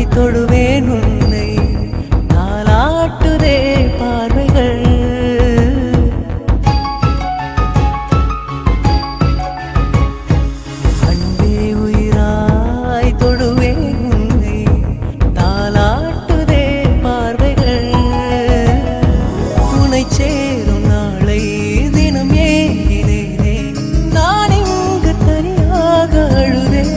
தொடுவேன் உன்னை தாலாட்டுதே பார்வைகள் அன்பே உயிராய் தொடுவேன் உன்னை தாலாட்டுதே பார்வைகள் உன்னை சேரும் நாளை தினம் ஏங்கினேனே நான் இங்கு தனியாக அழுதேன்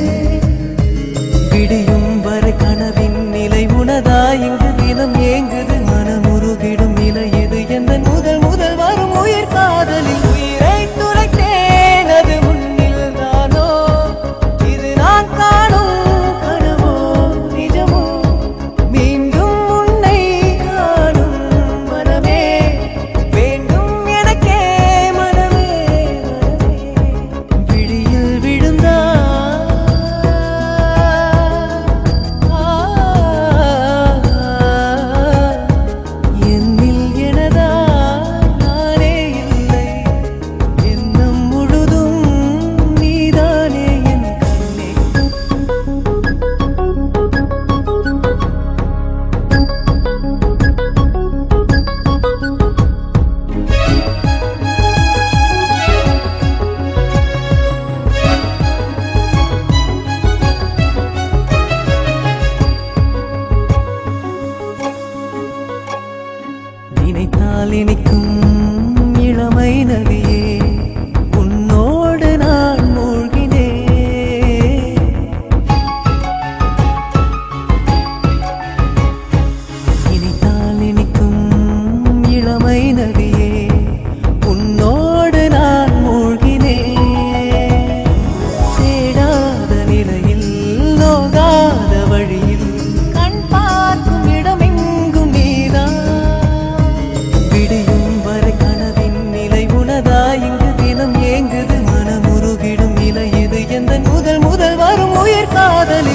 விடியும் வரை கனவின் நிலை உனதா இங்கு தினம் ஏங்குது மனமுருகிடும் நிலை இது எந்த முதல் முதல் வரும் உயிர் காதலில் உயிரை துளைத்தேன் அது முன்னில் தானோ இது நான் காணும் கனவோ நிஜமோ மீண்டும் உன்னை காணும் மனமே வேண்டும் எனக்கே மனமே விழியில் விழுந்தா நினைத்தால் இனிக்கும் இளமை நதியே உன்னோடு நான் மூழ்கினேன் நினைத்தால் இனிக்கும் இளமை நதியே உன்னோடு நான் மூழ்கினேன் தேடாத நிலையில் நோகாத வழியில் கண் பார்க்கும் இடமெங்கும் நீதான் விடியும் வரை கனவின் நிலை உனதா இங்கு தினம் ஏங்குது மனமுருகிடும் நிலை இது எந்த முதல் முதல் வரும் உயிர் காதலில்